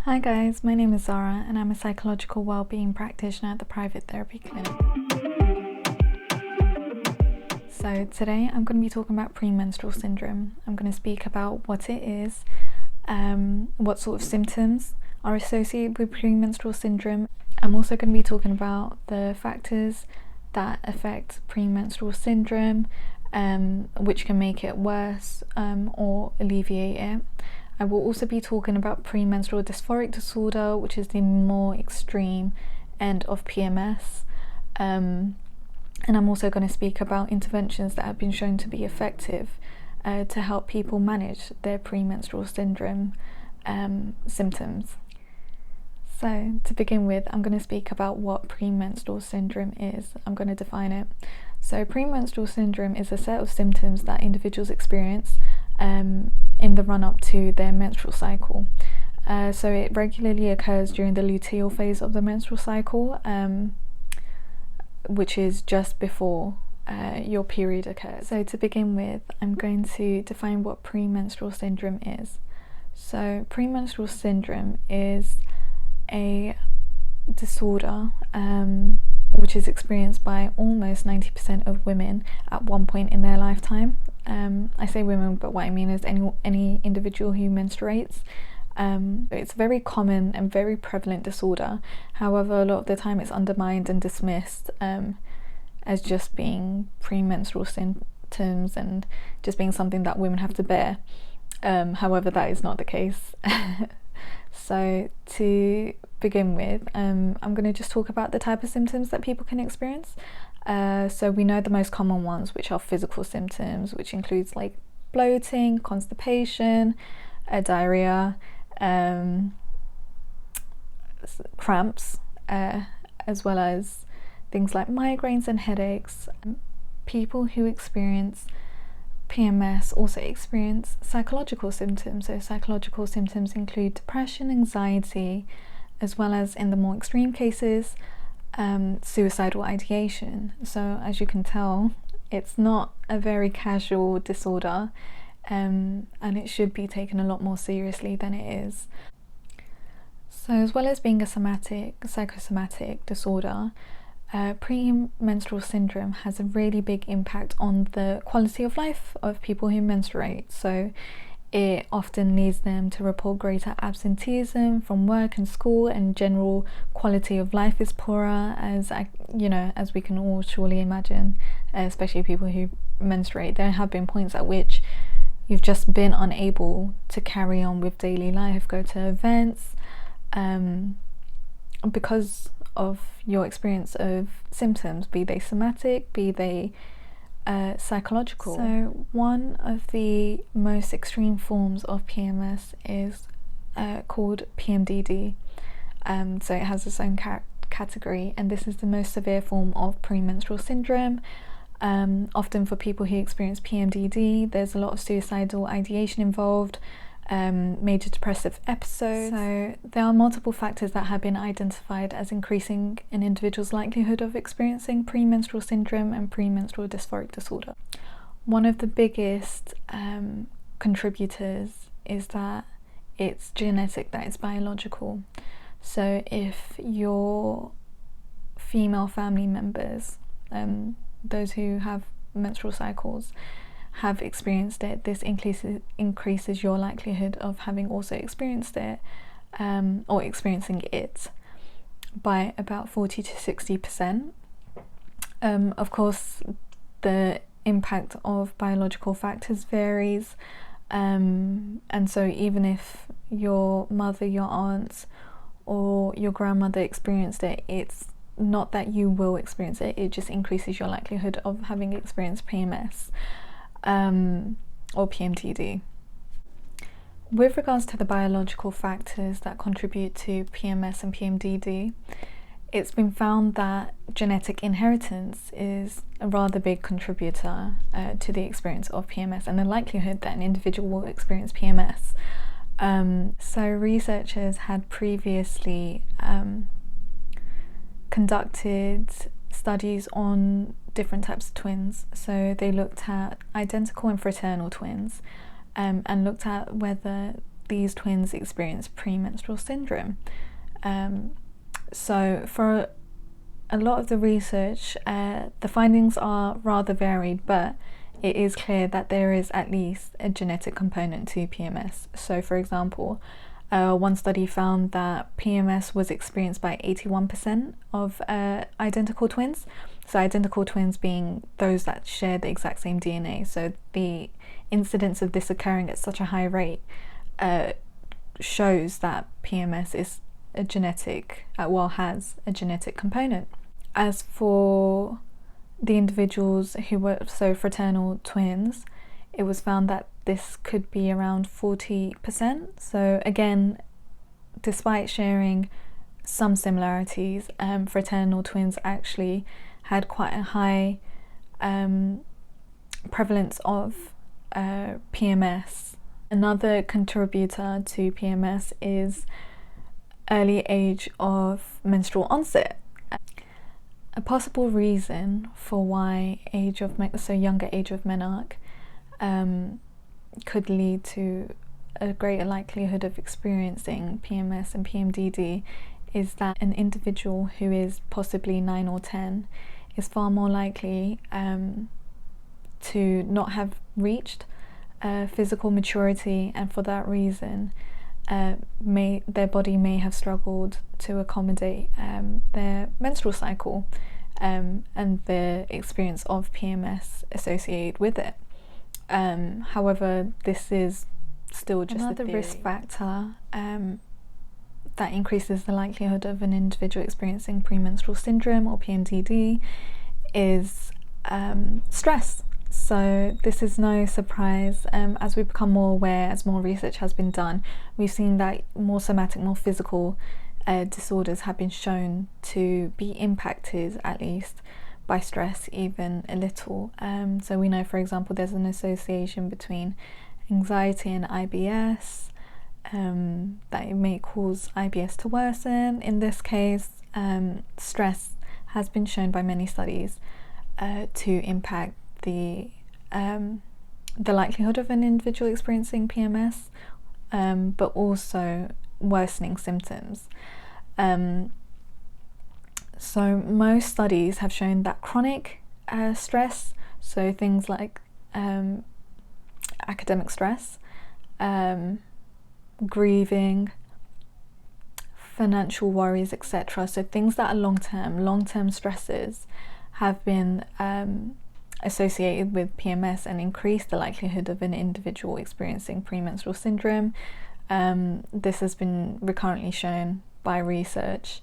Hi guys, my name is Zara and I'm a psychological wellbeing practitioner at the private therapy clinic. So today I'm going to be talking about premenstrual syndrome. I'm going to speak about what it is, what sort of symptoms are associated with premenstrual syndrome. I'm also going to be talking about the factors that affect premenstrual syndrome, which can make it worse or alleviate it. I will also be talking about premenstrual dysphoric disorder, which is the more extreme end of PMS. And I'm also going to speak about interventions that have been shown to be effective to help people manage their premenstrual syndrome symptoms. So to begin with, I'm going to speak about what premenstrual syndrome is. I'm going to define it. So premenstrual syndrome is a set of symptoms that individuals experience in the run-up to their menstrual cycle. So it regularly occurs during the luteal phase of the menstrual cycle, which is just before your period occurs. So to begin with, I'm going to define what premenstrual syndrome is. So premenstrual syndrome is a disorder which is experienced by almost 90% of women at one point in their lifetime. I say women, but what I mean is any individual who menstruates. It's a very common and very prevalent disorder. However, a lot of the time it's undermined and dismissed as just being premenstrual symptoms and just being something that women have to bear. However, that is not the case. So to begin with, I'm going to just talk about the type of symptoms that people can experience. So we know the most common ones, which are physical symptoms, which includes like bloating, constipation, diarrhea, cramps, as well as things like migraines and headaches. People who experience PMS also experience psychological symptoms. So psychological symptoms include depression, anxiety, as well as, in the more extreme cases, suicidal ideation. So as you can tell, it's not a very casual disorder, and it should be taken a lot more seriously than it is. So as well as being a psychosomatic disorder, premenstrual syndrome has a really big impact on the quality of life of people who menstruate. So it often leads them to report greater absenteeism from work and school, and general quality of life is poorer, as we can all surely imagine, especially people who menstruate. There have been points at which you've just been unable to carry on with daily life, go to events, because of your experience of symptoms, be they somatic, be they psychological. So one of the most extreme forms of PMS is called PMDD. So it has its own category, and this is the most severe form of premenstrual syndrome. Often for people who experience PMDD, there's a lot of suicidal ideation involved, major depressive episodes. So there are multiple factors that have been identified as increasing an individual's likelihood of experiencing premenstrual syndrome and premenstrual dysphoric disorder. One of the biggest contributors is that it's genetic, that it's biological. So if your female family members, those who have menstrual cycles, have experienced it, this increases your likelihood of having also experienced it, or experiencing it, by about 40 to 60%. Of course, the impact of biological factors varies, and so even if your mother, your aunt, or your grandmother experienced it, it's not that you will experience it, it just increases your likelihood of having experienced PMS. Or PMDD. With regards to the biological factors that contribute to PMS and PMDD, it's been found that genetic inheritance is a rather big contributor to the experience of PMS and the likelihood that an individual will experience PMS. So researchers had previously conducted studies on different types of twins. So they looked at identical and fraternal twins, and looked at whether these twins experience premenstrual syndrome. So for a lot of the research, the findings are rather varied, but it is clear that there is at least a genetic component to PMS. So for example, one study found that PMS was experienced by 81% of identical twins. So identical twins being those that share the exact same DNA. So the incidence of this occurring at such a high rate shows that PMS is a genetic, has a genetic component. As for the individuals who were fraternal twins, it was found that this could be around 40%. So again, despite sharing some similarities, fraternal twins actually had quite a high prevalence of PMS. Another contributor to PMS is early age of menstrual onset. A possible reason for why younger age of menarche could lead to a greater likelihood of experiencing PMS and PMDD is that an individual who is possibly 9 or 10 is far more likely to not have reached physical maturity, and for that reason their body may have struggled to accommodate their menstrual cycle and the experience of PMS associated with it. However, this is still just another risk factor that increases the likelihood of an individual experiencing premenstrual syndrome or PMDD is stress. So this is no surprise. As we become more aware, as more research has been done, we've seen that more somatic, more physical disorders have been shown to be impacted, at least, by stress, even a little. So we know, for example, there's an association between anxiety and IBS, that it may cause IBS to worsen. In this case, stress has been shown by many studies to impact the likelihood of an individual experiencing PMS, but also worsening symptoms. So most studies have shown that chronic stress, so things like academic stress, grieving, financial worries, etc., so things that are long-term stresses have been associated with PMS and increase the likelihood of an individual experiencing premenstrual syndrome. This has been recurrently shown by research.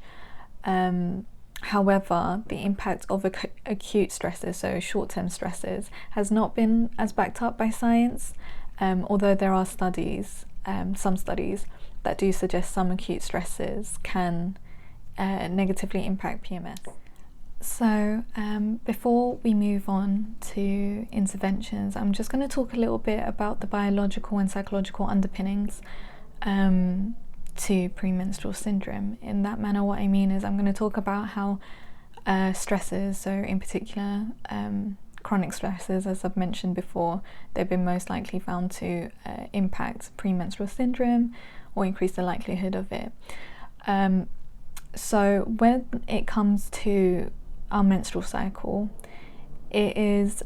However, the impact of acute stresses, so short-term stresses, has not been as backed up by science, although there are studies, some studies, that do suggest some acute stresses can negatively impact PMS. So before we move on to interventions, I'm just going to talk a little bit about the biological and psychological underpinnings to premenstrual syndrome. In that manner, what I mean is I'm going to talk about how stresses, so in particular chronic stresses, as I've mentioned before, they've been most likely found to impact premenstrual syndrome or increase the likelihood of it. So when it comes to our menstrual cycle, it is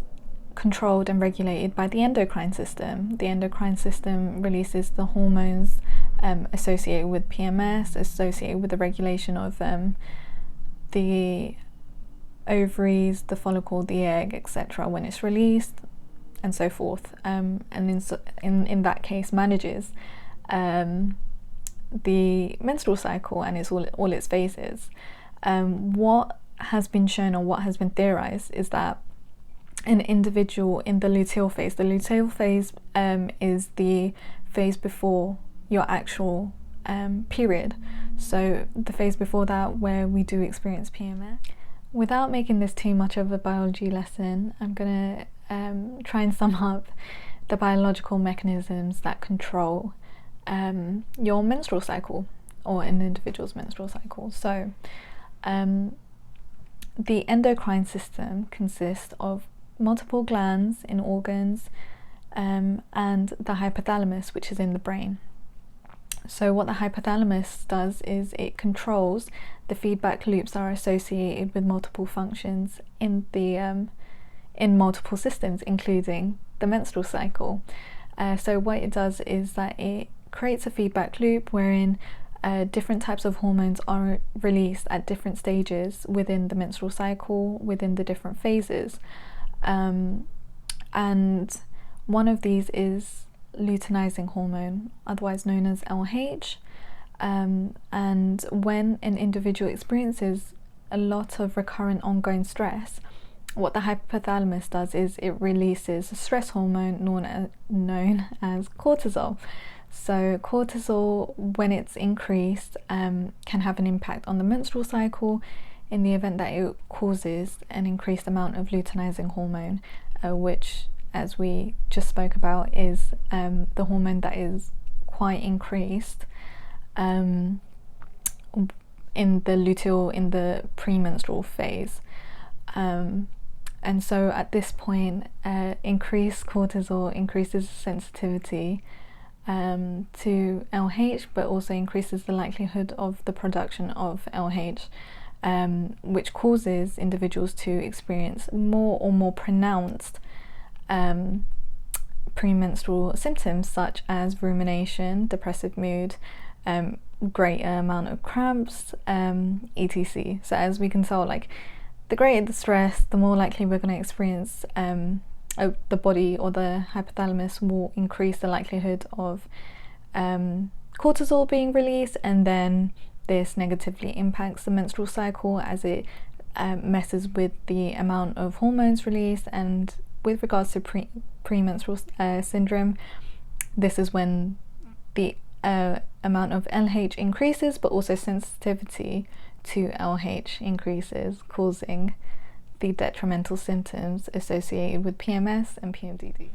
controlled and regulated by the endocrine system. The endocrine system releases the hormones associated with PMS, associated with the regulation of the ovaries, the follicle, the egg, etc. when it's released, and so forth, and in that case manages the menstrual cycle and its all its phases. What has been shown, or what has been theorized, is that an individual in the luteal phase, is the phase before your actual period, so the phase before that where we do experience PMS. Without making this too much of a biology lesson, I'm going to try and sum up the biological mechanisms that control your menstrual cycle, or an individual's menstrual cycle. So the endocrine system consists of multiple glands in organs and the hypothalamus, which is in the brain. So what the hypothalamus does is it controls the feedback loops that are associated with multiple functions in multiple systems, including the menstrual cycle. So what it does is that it creates a feedback loop wherein different types of hormones are released at different stages within the menstrual cycle, within the different phases. And one of these is luteinizing hormone, otherwise known as LH. And when an individual experiences a lot of recurrent ongoing stress, what the hypothalamus does is it releases a stress hormone known as cortisol. So cortisol, when it's increased, can have an impact on the menstrual cycle in the event that it causes an increased amount of luteinizing hormone, which, as we just spoke about, is the hormone that is quite increased in the luteal, in the premenstrual phase. And so at this point, increased cortisol increases sensitivity to LH, but also increases the likelihood of the production of LH, which causes individuals to experience more or more pronounced premenstrual symptoms such as rumination, depressive mood, greater amount of cramps, etc. So as we can tell, like, the greater the stress, the more likely we're going to experience, the body or the hypothalamus will increase the likelihood of cortisol being released, and then this negatively impacts the menstrual cycle as it messes with the amount of hormones released. And with regards to premenstrual syndrome, this is when the amount of LH increases, but also sensitivity to LH increases, causing the detrimental symptoms associated with PMS and PMDD.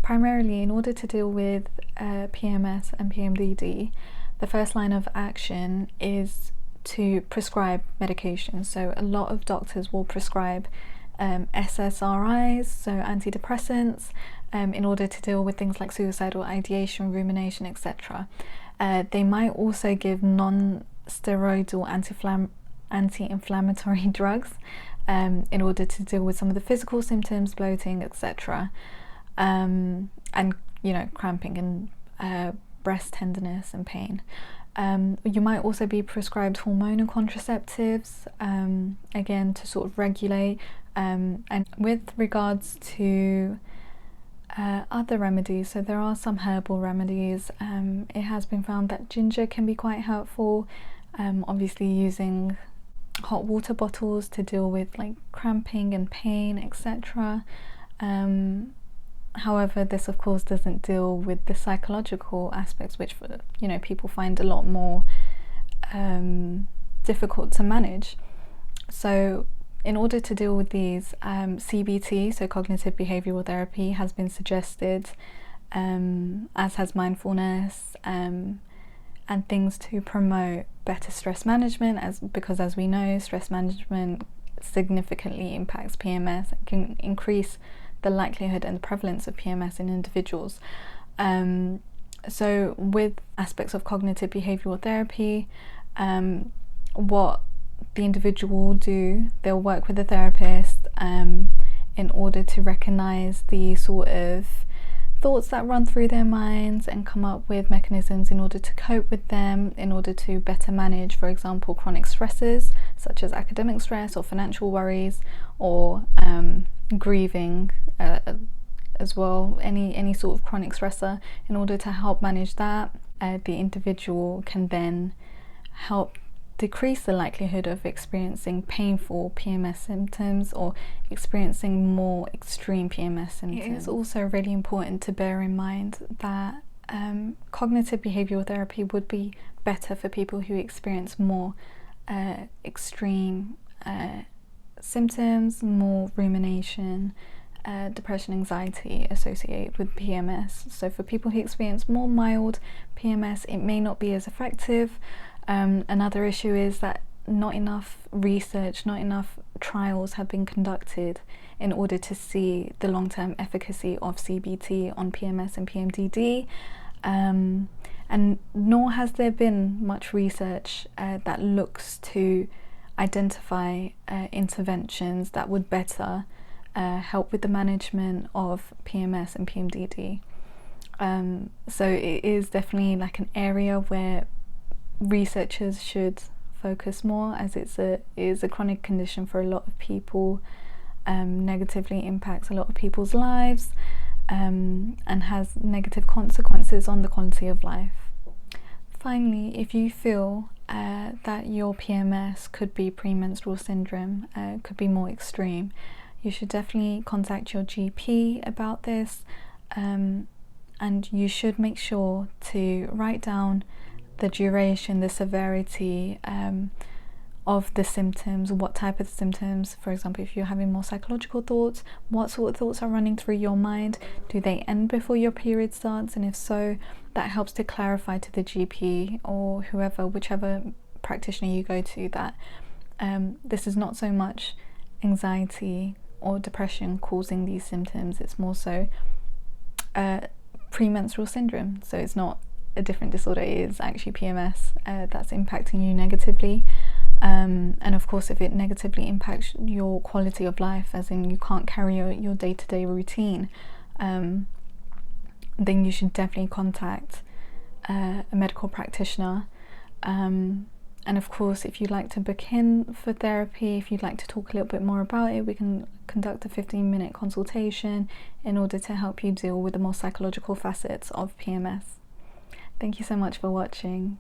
Primarily, in order to deal with PMS and PMDD, the first line of action is to prescribe medication. So a lot of doctors will prescribe SSRIs, so antidepressants, in order to deal with things like suicidal ideation, rumination, etc. They might also give non-steroidal anti-inflammatory drugs in order to deal with some of the physical symptoms, bloating, etc. And, you know, cramping and breast tenderness and pain. You might also be prescribed hormonal contraceptives, again, to sort of regulate. And with regards to other remedies, so there are some herbal remedies. It has been found that ginger can be quite helpful, obviously using hot water bottles to deal with like cramping and pain, etc. However, this of course doesn't deal with the psychological aspects, which, you know, people find a lot more difficult to manage. So in order to deal with these, CBT, so cognitive behavioural therapy, has been suggested, as has mindfulness, and things to promote better stress management, because as we know, stress management significantly impacts PMS and can increase the likelihood and the prevalence of PMS in individuals. So with aspects of cognitive behavioural therapy, what the individual will do, they'll work with a therapist in order to recognise the sort of thoughts that run through their minds and come up with mechanisms in order to cope with them, in order to better manage, for example, chronic stresses such as academic stress or financial worries, or grieving as well, any sort of chronic stressor. In order to help manage that, the individual can then help decrease the likelihood of experiencing painful PMS symptoms or experiencing more extreme PMS symptoms. It is also really important to bear in mind that cognitive behavioural therapy would be better for people who experience more extreme symptoms, more rumination, depression, anxiety associated with PMS. So for people who experience more mild PMS, it may not be as effective. Another issue is that not enough research, not enough trials have been conducted in order to see the long-term efficacy of CBT on PMS and PMDD. and nor has there been much research that looks to identify interventions that would better help with the management of PMS and PMDD. So it is definitely like an area where researchers should focus more, as it is a chronic condition for a lot of people, negatively impacts a lot of people's lives, and has negative consequences on the quality of life. Finally, if you feel that your PMS could be premenstrual syndrome, could be more extreme, you should definitely contact your GP about this, and you should make sure to write down the duration, the severity of the symptoms, what type of symptoms. For example, if you're having more psychological thoughts, what sort of thoughts are running through your mind? Do they end before your period starts? And if so, that helps to clarify to the GP or whichever practitioner you go to, that this is not so much anxiety or depression causing these symptoms, it's more so premenstrual syndrome. So it's not a different disorder, it is actually PMS that's impacting you negatively. And of course, if it negatively impacts your quality of life, as in you can't carry your day-to-day routine, then you should definitely contact a medical practitioner. And of course, if you'd like to book in for therapy, if you'd like to talk a little bit more about it, we can conduct a 15-minute consultation in order to help you deal with the more psychological facets of PMS. Thank you so much for watching.